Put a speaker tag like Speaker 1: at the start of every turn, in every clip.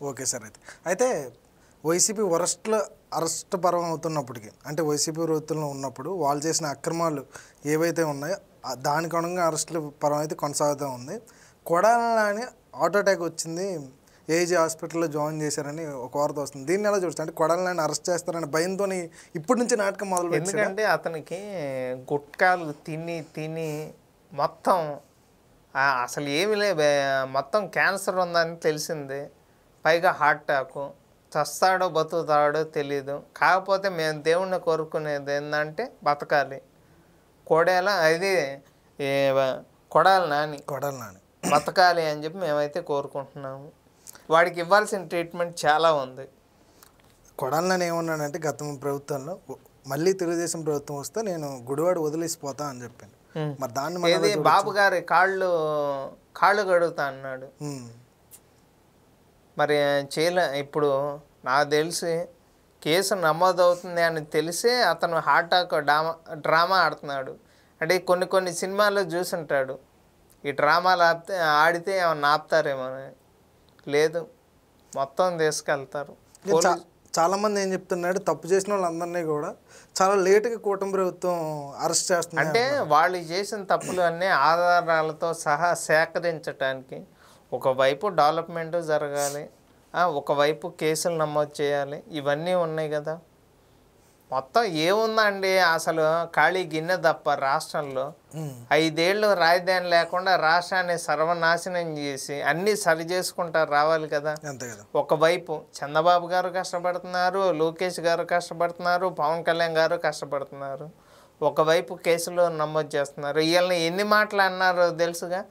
Speaker 1: Okay sir. అయితే YCP arrest పర్వం అవుతున్నప్పటికీ, అంటే వైసీపీ ప్రభుత్వంలో ఉన్నప్పుడు వాళ్ళు చేసిన అక్రమాలు ఏవైతే ఉన్నాయో దానికి అనుగుణంగా అరెస్టుల పర్వం అయితే కొనసాగుతూ ఉంది. కొడాలని హార్ట్ అటాక్ వచ్చింది, ఏజీ హాస్పిటల్లో జాయిన్ చేశారని ఒక వార్త వస్తుంది. దీన్ని ఎలా చూడచ్చు? అంటే కొడాలని అరెస్ట్ చేస్తారని భయంతో ఇప్పటి నుంచి నాటకం మొదలు పెట్టారు.
Speaker 2: ఎందుకంటే అతనికి గుట్కాలు తిని తిని మొత్తం అసలు ఏమి లే, మొత్తం క్యాన్సర్ ఉందని తెలిసింది. పైగా హార్ట్ అటాకు, చస్తాడో బతుకుతాడో తెలీదు. కాకపోతే మేము దేవుణ్ణి కోరుకునేది ఏంటంటే బతకాలి. కొడాలి నాని బతకాలి అని చెప్పి మేమైతే కోరుకుంటున్నాము. వాడికి ఇవ్వాల్సిన ట్రీట్మెంట్ చాలా ఉంది.
Speaker 1: కొడాలని ఏమన్నాడంటే గత ప్రభుత్వంలో మళ్ళీ తెలుగుదేశం ప్రభుత్వం వస్తే నేను గుడివాడ వదిలేసిపోతా అని చెప్పాను. మరి దాన్ని
Speaker 2: బాబు గారి కాళ్ళు గడుగుతా అన్నాడు. మరి ఇప్పుడు నాకు తెలిసి కేసు నమోదవుతుంది అని తెలిసే అతను హార్ట్ అటాక్ డ్రామా ఆడుతున్నాడు. అంటే కొన్ని సినిమాల్లో చూసుంటాడు, ఈ డ్రామాలు ఆడితే ఏమన్నా ఆపుతారేమో. లేదు, మొత్తం తీసుకెళ్తారు.
Speaker 1: చాలామంది ఏం చెప్తున్నాడు, తప్పు చేసిన వాళ్ళందరినీ కూడా చాలా లేటుగా కూటమి ప్రభుత్వం అరెస్ట్ చేస్తుంది.
Speaker 2: అంటే వాళ్ళు చేసిన తప్పులు అన్నీ ఆధారాలతో సహా సేకరించడానికి ఒకవైపు డెవలప్మెంట్ జరగాలి, ఒకవైపు కేసులు నమోదు చేయాలి. ఇవన్నీ ఉన్నాయి కదా. మొత్తం ఏముందండి, అసలు ఖాళీ గిన్నె తప్ప రాష్ట్రంలో 5 ఏళ్ళు రాజధాని లేకుండా రాష్ట్రాన్ని సర్వనాశనం చేసి అన్నీ సరి చేసుకుంటారు రావాలి కదా. ఒకవైపు చంద్రబాబు గారు కష్టపడుతున్నారు, లోకేష్ గారు కష్టపడుతున్నారు, పవన్ కళ్యాణ్ గారు కష్టపడుతున్నారు. ఒకవైపు కేసులు నమోదు చేస్తున్నారు. వీళ్ళని ఎన్ని మాటలు అన్నారో తెలుసుగా.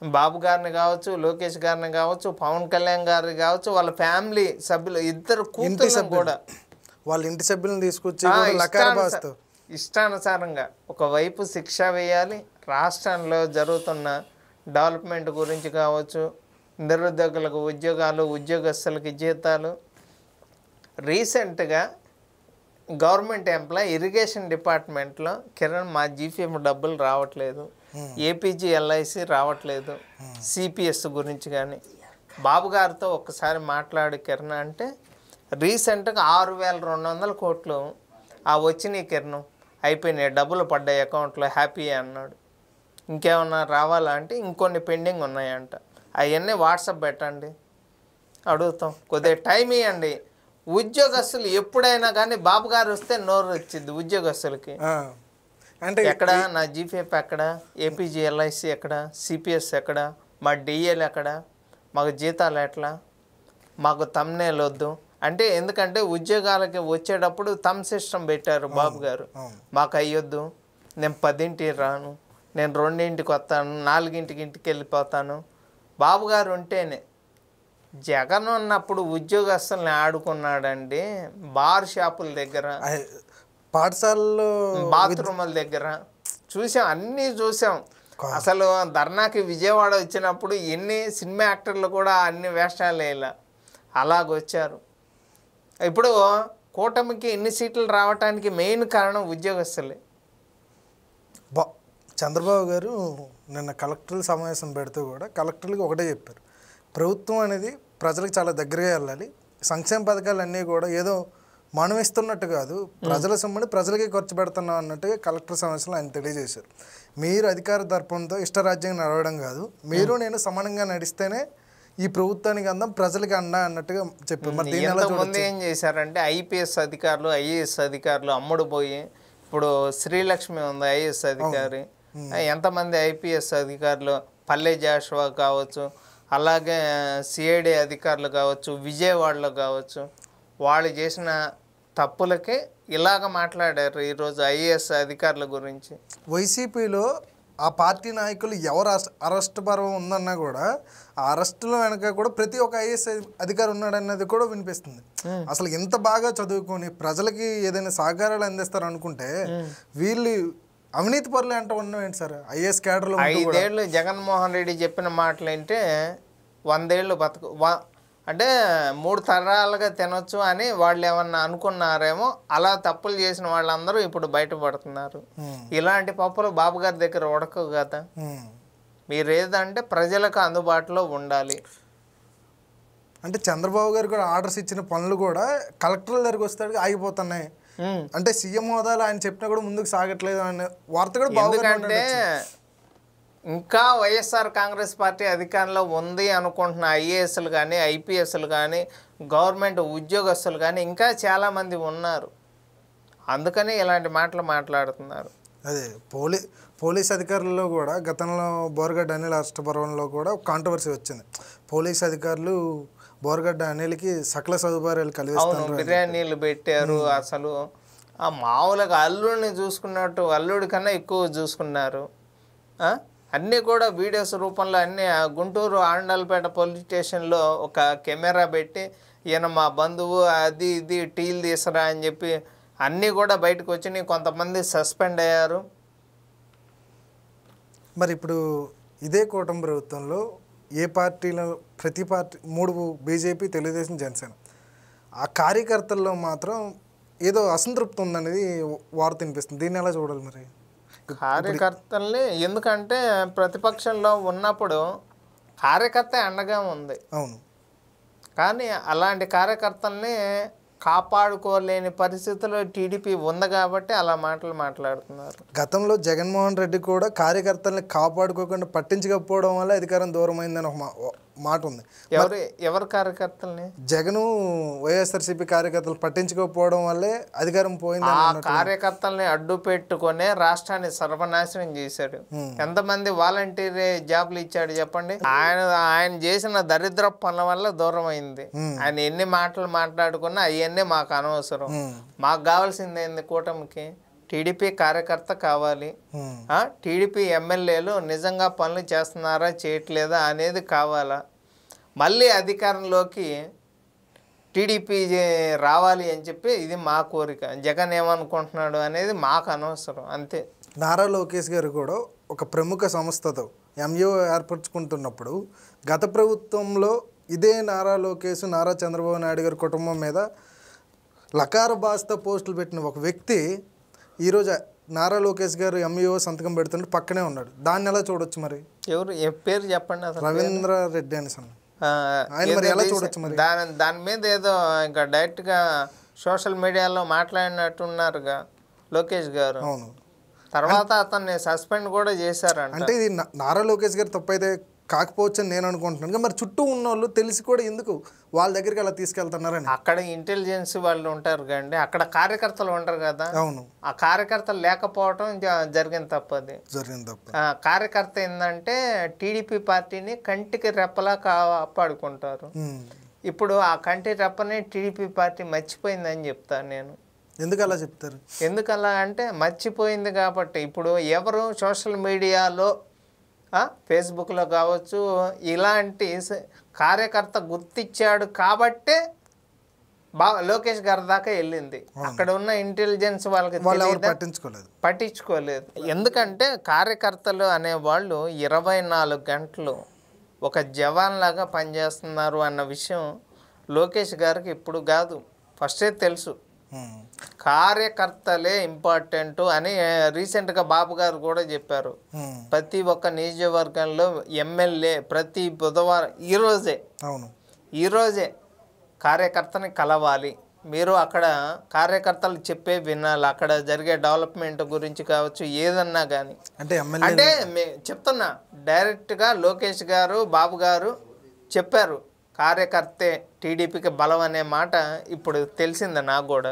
Speaker 2: బాబు గారిని కావచ్చు, లోకేష్ గారిని కావచ్చు, పవన్ కళ్యాణ్ గారిని కావచ్చు, వాళ్ళ ఫ్యామిలీ సభ్యులు ఇద్దరు కూతురు కూడా
Speaker 1: వాళ్ళ ఇంటి సభ్యులను తీసుకొచ్చి
Speaker 2: ఇష్టానుసారంగా ఒకవైపు శిక్ష వేయాలి. రాష్ట్రంలో జరుగుతున్న డెవలప్మెంట్ గురించి కావచ్చు, నిరుద్యోగులకు ఉద్యోగాలు, ఉద్యోగస్తులకి జీతాలు. రీసెంట్గా గవర్నమెంట్ ఎంప్లాయ్ ఇరిగేషన్ డిపార్ట్మెంట్లో కిరణ్ మా జీపీఎఫ్ డబ్బులు రావట్లేదు, ఏపీజీఎల్ఐసి రావట్లేదు, సిపిఎస్ గురించి కానీ బాబు గారితో ఒక్కసారి మాట్లాడు కిరణ్ అంటే రీసెంట్గా 6,200 కోట్లు వచ్చినాయి కిరణ్, అయిపోయినాయి, డబ్బులు పడ్డాయి అకౌంట్లో, హ్యాపీ అన్నాడు. ఇంకేమన్నా రావాలా అంటే ఇంకొన్ని పెండింగ్ ఉన్నాయంట. అవన్నీ వాట్సాప్ పెట్టండి, అడుగుతాం. కొద్దిగా టైం ఇవ్వండి. ఉద్యోగస్తులు ఎప్పుడైనా కానీ బాబు గారు వస్తే నోరు వచ్చింది ఉద్యోగస్తులకి. అంటే ఎక్కడ నా జీపీఎఫ్ ఎక్కడ, ఏపీజీఎల్ఐసి ఎక్కడ, సిపిఎస్ ఎక్కడ, మా డిఎల్ ఎక్కడ, మాకు జీతాలు ఎట్లా, మాకు తమ్నేల్ వద్దు అంటే. ఎందుకంటే ఉద్యోగాలకి వచ్చేటప్పుడు తమ్ సిస్టమ్ పెట్టారు బాబు గారు. మాకు అయ్యొద్దు, నేను 10ంటికి రాను, నేను 2ంటికి వస్తాను, 4ంటికి ఇంటికి వెళ్ళిపోతాను. బాబు గారు ఉంటేనే. జగన్ ఉన్నప్పుడు ఉద్యోగస్తుల్ని ఆడుకున్నాడండి. బార్ షాపుల దగ్గర,
Speaker 1: పాఠశాలలో,
Speaker 2: బాత్రూముల దగ్గర చూసాం, అన్నీ చూసాం. అసలు ధర్నాకి విజయవాడ వచ్చినప్పుడు ఎన్ని సినిమా యాక్టర్లు కూడా అన్ని వేషాలు వేయాల, అలాగొచ్చారు. ఇప్పుడు కూటమికి ఎన్ని సీట్లు రావడానికి మెయిన్ కారణం ఉద్యోగస్తులే.
Speaker 1: చంద్రబాబు గారు నిన్న కలెక్టర్ల సమావేశం పెడుతూ కూడా కలెక్టర్లకు ఒకటే చెప్పారు, ప్రభుత్వం అనేది ప్రజలకు చాలా దగ్గరగా వెళ్ళాలి, సంక్షేమ పథకాలు అన్నీ కూడా ఏదో మనం ఇస్తున్నట్టు కాదు, ప్రజల సొమ్ముని ప్రజలకే ఖర్చు పెడుతున్నాం అన్నట్టుగా కలెక్టర్ సమావేశంలో ఆయన తెలియజేశారు. మీరు అధికార దర్పంతో ఇష్టరాజ్యంగా నడవడం కాదు, మీరు నేను సమానంగా నడిస్తేనే ఈ ప్రభుత్వానికి అందం, ప్రజలకి అండ అన్నట్టుగా చెప్పారు. మరి
Speaker 2: ముందు ఏం చేశారంటే ఐపీఎస్ అధికారులు, ఐఏఎస్ అధికారులు అమ్ముడు పోయి, ఇప్పుడు శ్రీలక్ష్మి ఉంది ఐఏఎస్ అధికారి, ఎంతమంది ఐపీఎస్ అధికారులు, పల్లె జాషువా కావచ్చు, అలాగే సిఐడి అధికారులు కావచ్చు, విజయవాడలో కావచ్చు, వాళ్ళు చేసిన తప్పులకే ఇలాగ మాట్లాడారు ఈరోజు ఐఏఎస్ అధికారుల గురించి.
Speaker 1: వైసీపీలో ఆ పార్టీ నాయకులు ఎవరు అరెస్ట్ పర్వం ఉందన్నా కూడా ఆ అరెస్టులో వెనక కూడా ప్రతి ఒక్క ఐఏఎస్ అధికారి ఉన్నాడన్నది కూడా వినిపిస్తుంది. అసలు ఎంత బాగా చదువుకొని ప్రజలకి ఏదైనా సహకారాలు అందిస్తారు అనుకుంటే వీళ్ళు అవినీతి పరులు అంటే ఉన్నాం ఏంటి సార్? ఐఏఎస్ క్యాడర్లో
Speaker 2: 5 ఏళ్ళు జగన్మోహన్ రెడ్డి చెప్పిన మాటలు అంటే 100 ఏళ్ళు బతుకు అంటే 3 తరాలుగా తినొచ్చు అని వాళ్ళు ఏమన్నా అనుకున్నారేమో. అలా తప్పులు చేసిన వాళ్ళందరూ ఇప్పుడు బయటపడుతున్నారు. ఇలాంటి పప్పులు బాబు గారి దగ్గర ఉడకవు కదా. మీరు ఏదంటే ప్రజలకు అందుబాటులో ఉండాలి.
Speaker 1: అంటే చంద్రబాబు గారు కూడా ఆర్డర్స్ ఇచ్చిన పనులు కూడా కలెక్టర్ల దగ్గరికి వస్తాడు ఆగిపోతున్నాయి. అంటే సీఎం హోదాలో ఆయన చెప్పినా కూడా ముందుకు సాగట్లేదు అనే వార్త కూడా బాగుంది.
Speaker 2: ఎందుకంటే ఇంకా వైఎస్ఆర్ కాంగ్రెస్ పార్టీ అధికారంలో ఉంది అనుకుంటున్న ఐఏఎస్లు కానీ ఐపీఎస్లు కానీ గవర్నమెంట్ ఉద్యోగస్తులు కానీ ఇంకా చాలామంది ఉన్నారు. అందుకని ఇలాంటి మాటలు మాట్లాడుతున్నారు.
Speaker 1: అదే పోలీస్ అధికారుల్లో కూడా గతంలో బోరగడ్డ అనిల్ అష్టపర్వంలో కూడా కాంట్రవర్సీ వచ్చింది. పోలీస్ అధికారులు బోరగడ్డ అనిల్కి సకల సదుపాయాలు కలిగిస్తారు,
Speaker 2: బిర్యానీలు పెట్టారు. అసలు ఆ మామూలుగా అల్లుడిని చూసుకున్నట్టు అల్లుడి కన్నా ఎక్కువ చూసుకున్నారు. అన్నీ కూడా వీడియోస్ రూపంలో అన్నీ గుంటూరు ఆండాలపేట పోలీస్ స్టేషన్లో ఒక కెమెరా పెట్టి ఈయన మా బంధువు అది ఇది టీలు తీసరా అని చెప్పి అన్నీ కూడా బయటకు వచ్చినాయి. కొంతమంది సస్పెండ్ అయ్యారు.
Speaker 1: మరి ఇప్పుడు ఇదే కూటమి ప్రభుత్వంలో ఏ పార్టీలో ప్రతి పార్టీ 3 బీజేపీ, తెలుగుదేశం, జనసేన ఆ కార్యకర్తల్లో మాత్రం ఏదో అసంతృప్తి ఉందనేది వార్త వినిపిస్తుంది. దీన్ని ఎలా చూడాలి మరి
Speaker 2: కార్యకర్తల్ని? ఎందుకంటే ప్రతిపక్షంలో ఉన్నప్పుడు కార్యకర్త అండగా ఉంది.
Speaker 1: అవును,
Speaker 2: కానీ అలాంటి కార్యకర్తల్ని కాపాడుకోలేని పరిస్థితిలో టీడీపీ ఉంది కాబట్టి అలా మాటలు మాట్లాడుతున్నారు.
Speaker 1: గతంలో జగన్మోహన్ రెడ్డి కూడా కార్యకర్తల్ని కాపాడుకోకుండా పట్టించకపోవడం వల్ల అధికారం దూరమైందని ఒక మాట ఉంది.
Speaker 2: ఎవరు కార్యకర్తల్ని?
Speaker 1: జగను వైఎస్ఆర్సీపీ కార్యకర్తలు పట్టించుకోకపోవడం వల్లే అధికారం పోయింది.
Speaker 2: ఆ కార్యకర్తల్ని అడ్డు పెట్టుకునే రాష్ట్రాన్ని సర్వనాశనం చేశాడు. ఎంతమంది వాలంటీర్ జాబ్లు ఇచ్చాడు చెప్పండి. ఆయన చేసిన దరిద్ర పనుల వల్ల దూరం అయింది. ఆయన ఎన్ని మాటలు మాట్లాడుకున్నా అవన్నీ మాకు అనవసరం. మాకు కావాల్సింది ఏంది? కూటమికి టీడీపీ కార్యకర్త కావాలి. టీడీపీ ఎమ్మెల్యేలు నిజంగా పనులు చేస్తున్నారా చేయట్లేదా అనేది కావాలా. మళ్ళీ అధికారంలోకి టీడీపీ రావాలి అని చెప్పి ఇది మా కోరిక. జగన్ ఏమనుకుంటున్నాడు అనేది మాకు అనవసరం, అంతే.
Speaker 1: నారా లోకేష్ గారు కూడా ఒక ప్రముఖ సంస్థతో ఎంయూ ఏర్పరచుకుంటున్నప్పుడు గత ప్రభుత్వంలో ఇదే నారా లోకేష్, నారా చంద్రబాబు నాయుడు గారి కుటుంబం మీద లకార భాషతో పోస్టులు పెట్టిన ఒక వ్యక్తి ఈరోజు నారా లోకేష్ గారు ఎంఈఓ సంతకం పెడుతుంటే పక్కనే ఉన్నాడు. దాన్ని ఎలా చూడొచ్చు మరి?
Speaker 2: ఎవరు పేరు చెప్పండి.
Speaker 1: రవీంద్ర రెడ్డి అని ఆయన మరి ఎలా చూడొచ్చు మరి?
Speaker 2: దాని మీద ఏదో ఇంకా డైరెక్ట్గా సోషల్ మీడియాలో మాట్లాడినట్టున్నారుగా లోకేష్ గారు.
Speaker 1: అవును,
Speaker 2: తర్వాత అతన్ని సస్పెండ్ కూడా చేశారంట.
Speaker 1: అంటే ఇది నారా లోకేష్ గారు తప్పైతే కాకపోవచ్చు అని నేను అనుకుంటున్నాను. మరి చుట్టూ ఉన్న వాళ్ళు తెలిసి కూడా ఎందుకు వాళ్ళ దగ్గరికి అలా తీసుకెళ్తున్నారని?
Speaker 2: అక్కడ ఇంటెలిజెన్స్ వాళ్ళు ఉంటారు కండి, అక్కడ కార్యకర్తలు ఉంటారు కదా.
Speaker 1: అవును,
Speaker 2: ఆ కార్యకర్తలు లేకపోవడం జరిగిన తప్పది. కార్యకర్త ఏంటంటే టీడీపీ పార్టీని కంటికి రెప్పలా కాపాడుకుంటారు. ఇప్పుడు ఆ కంటి రెప్పని టీడీపీ పార్టీ మర్చిపోయిందని చెప్తాను నేను.
Speaker 1: ఎందుకు అలా చెప్తారు?
Speaker 2: ఎందుకలా అంటే మర్చిపోయింది కాబట్టి. ఇప్పుడు ఎవరు సోషల్ మీడియాలో ఫేస్బుక్లో కావచ్చు ఇలాంటి కార్యకర్త గుర్తించాడు కాబట్టే లోకేష్ గారి దాకా వెళ్ళింది. అక్కడ ఉన్న ఇంటెలిజెన్స్ వాళ్ళకి పట్టించుకోలేదు. ఎందుకంటే కార్యకర్తలు అనేవాళ్ళు 24 గంటలు ఒక జవాన్ లాగా పనిచేస్తున్నారు అన్న విషయం లోకేష్ గారికి ఇప్పుడు కాదు, ఫస్టే తెలుసు. కార్యకర్తలే ఇంపార్టెంట్ అని రీసెంట్గా బాబు గారు కూడా చెప్పారు. ప్రతి ఒక్క నియోజకవర్గంలో ఎమ్మెల్యే ప్రతి బుధవారం ఈరోజే కార్యకర్తని కలవాలి. మీరు అక్కడ కార్యకర్తలు చెప్పే వినాలి. అక్కడ జరిగే డెవలప్మెంట్ గురించి కావచ్చు ఏదన్నా కానీ. అంటే చెప్తున్నా డైరెక్ట్గా లోకేష్ గారు బాబు గారు చెప్పారు కార్యకర్తే టీడీపీకి బలం అనే మాట ఇప్పుడు తెలిసింది నాకు కూడా.